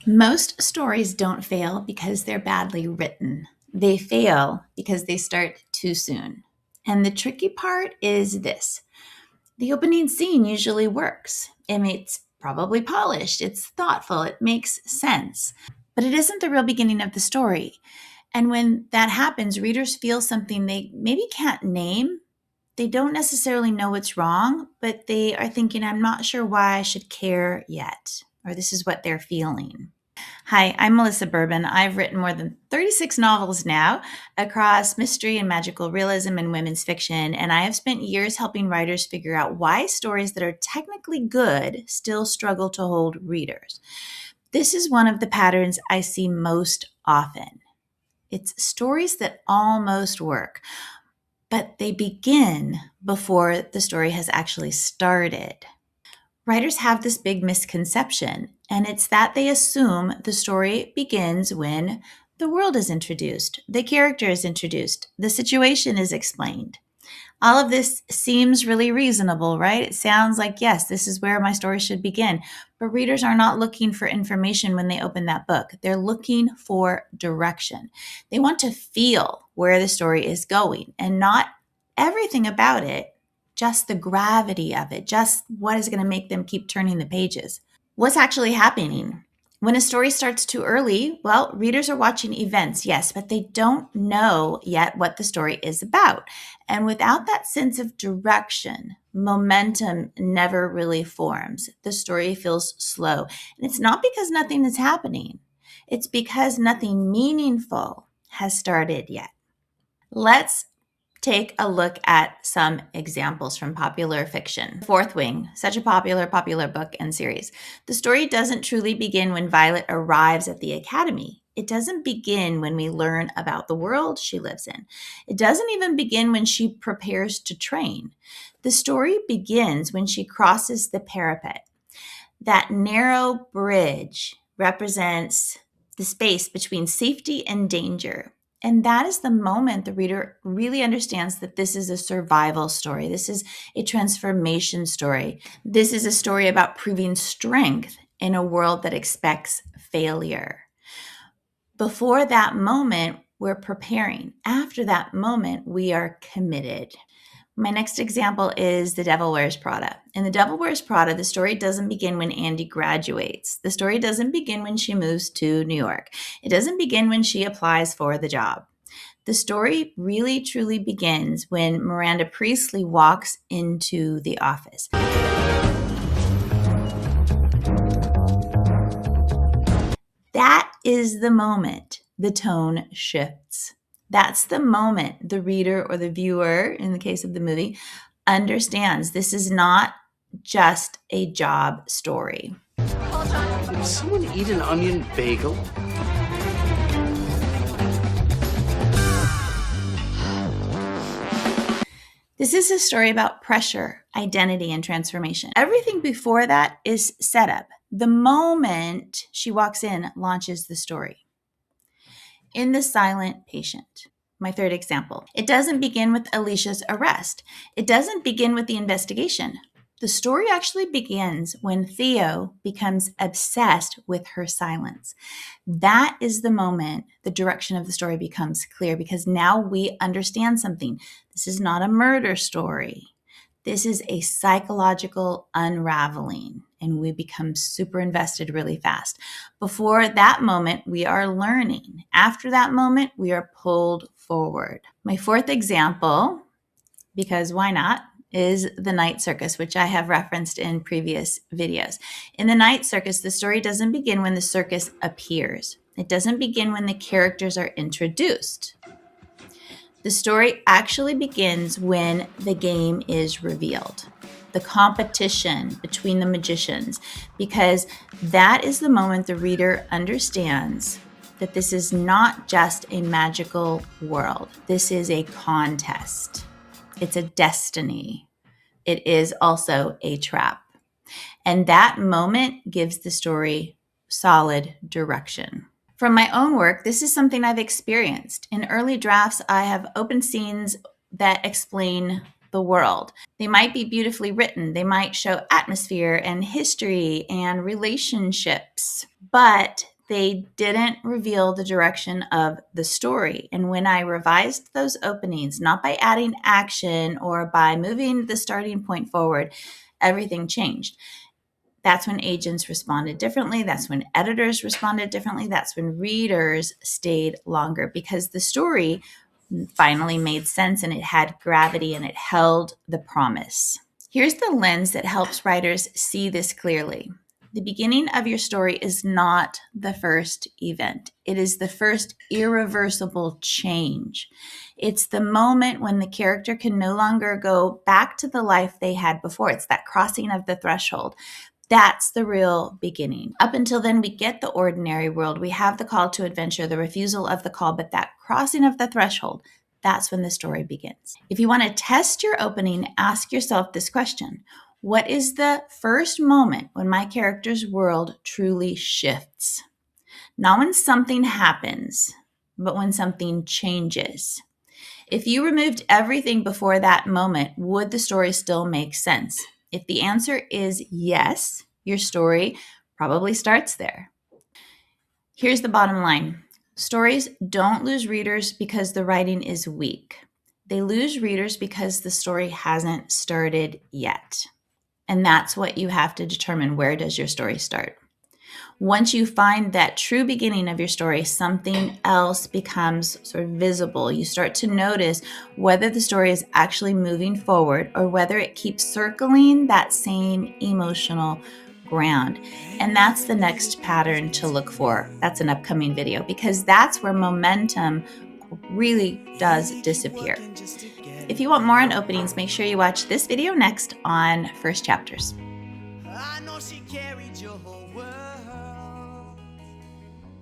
Most stories don't fail because they're badly written. They fail because they start too soon. And the tricky part is this: the opening scene usually works. It's probably polished, it's thoughtful, it makes sense, but it isn't the real beginning of the story. And when that happens, readers feel something they maybe can't name. They don't necessarily know what's wrong, but they are thinking, I'm not sure why I should care yet, or this is what they're feeling. Hi, I'm Melissa Bourbon. I've written more than 36 novels now across mystery and magical realism and women's fiction, and I have spent years helping writers figure out why stories that are technically good still struggle to hold readers. This is one of the patterns I see most often. It's stories that almost work, but they begin before the story has actually started. Writers have this big misconception, and it's that they assume the story begins when the world is introduced, the character is introduced, the situation is explained. All of this seems really reasonable, right? It sounds like, yes, this is where my story should begin. But readers are not looking for information when they open that book. They're looking for direction. They want to feel where the story is going, and not everything about it, just the gravity of it, just what is going to make them keep turning the pages. What's actually happening? When a story starts too early, well, readers are watching events, yes, but they don't know yet what the story is about. And without that sense of direction, momentum never really forms. The story feels slow. And it's not because nothing is happening. It's because nothing meaningful has started yet. Let's take a look at some examples from popular fiction. Fourth Wing, such a popular book and series. The story doesn't truly begin when Violet arrives at the academy. It doesn't begin when we learn about the world she lives in. It doesn't even begin when she prepares to train. The story begins when she crosses the parapet. That narrow bridge represents the space between safety and danger. And that is the moment the reader really understands that this is a survival story. This is a transformation story. This is a story about proving strength in a world that expects failure. Before that moment, we're preparing. After that moment, we are committed. My next example is The Devil Wears Prada. In The Devil Wears Prada, the story doesn't begin when Andy graduates. The story doesn't begin when she moves to New York. It doesn't begin when she applies for the job. The story really truly begins when Miranda Priestley walks into the office. That is the moment the tone shifts. That's the moment the reader or the viewer, in the case of the movie, understands this is not just a job story. Did someone eat an onion bagel? This is a story about pressure, identity, and transformation. Everything before that is setup. The moment she walks in launches the story. In The Silent Patient, my third example, it doesn't begin with Alicia's arrest. It doesn't begin with the investigation. The story actually begins when Theo becomes obsessed with her silence. That is the moment the direction of the story becomes clear, because now we understand something. This is not a murder story. This is a psychological unraveling, and we become super invested really fast. Before that moment, we are learning. After that moment, we are pulled forward. My fourth example, because why not, is The Night Circus, which I have referenced in previous videos. In The Night Circus, the story doesn't begin when the circus appears. It doesn't begin when the characters are introduced. The story actually begins when the game is revealed, the competition between the magicians, because that is the moment the reader understands that this is not just a magical world. This is a contest. It's a destiny. It is also a trap. And that moment gives the story solid direction. From my own work, this is something I've experienced. In early drafts, I have open scenes that explain the world. They might be beautifully written. They might show atmosphere and history and relationships, but they didn't reveal the direction of the story. And when I revised those openings, not by adding action or by moving the starting point forward, everything changed. That's when agents responded differently. That's when editors responded differently. That's when readers stayed longer because the story finally made sense and it had gravity and it held the promise. Here's the lens that helps writers see this clearly. The beginning of your story is not the first event. It is the first irreversible change. It's the moment when the character can no longer go back to the life they had before. It's that crossing of the threshold. That's the real beginning. Up until then, we get the ordinary world. We have the call to adventure, the refusal of the call, but that crossing of the threshold, that's when the story begins. If you want to test your opening, ask yourself this question. What is the first moment when my character's world truly shifts? Not when something happens, but when something changes. If you removed everything before that moment, would the story still make sense? If the answer is yes, your story probably starts there. Here's the bottom line. Stories don't lose readers because the writing is weak. They lose readers because the story hasn't started yet. And that's what you have to determine. Where does your story start? Once you find that true beginning of your story, something else becomes sort of visible. You start to notice whether the story is actually moving forward or whether it keeps circling that same emotional ground. And that's the next pattern to look for. That's an upcoming video because that's where momentum really does disappear. If you want more on openings, make sure you watch this video next on first chapters.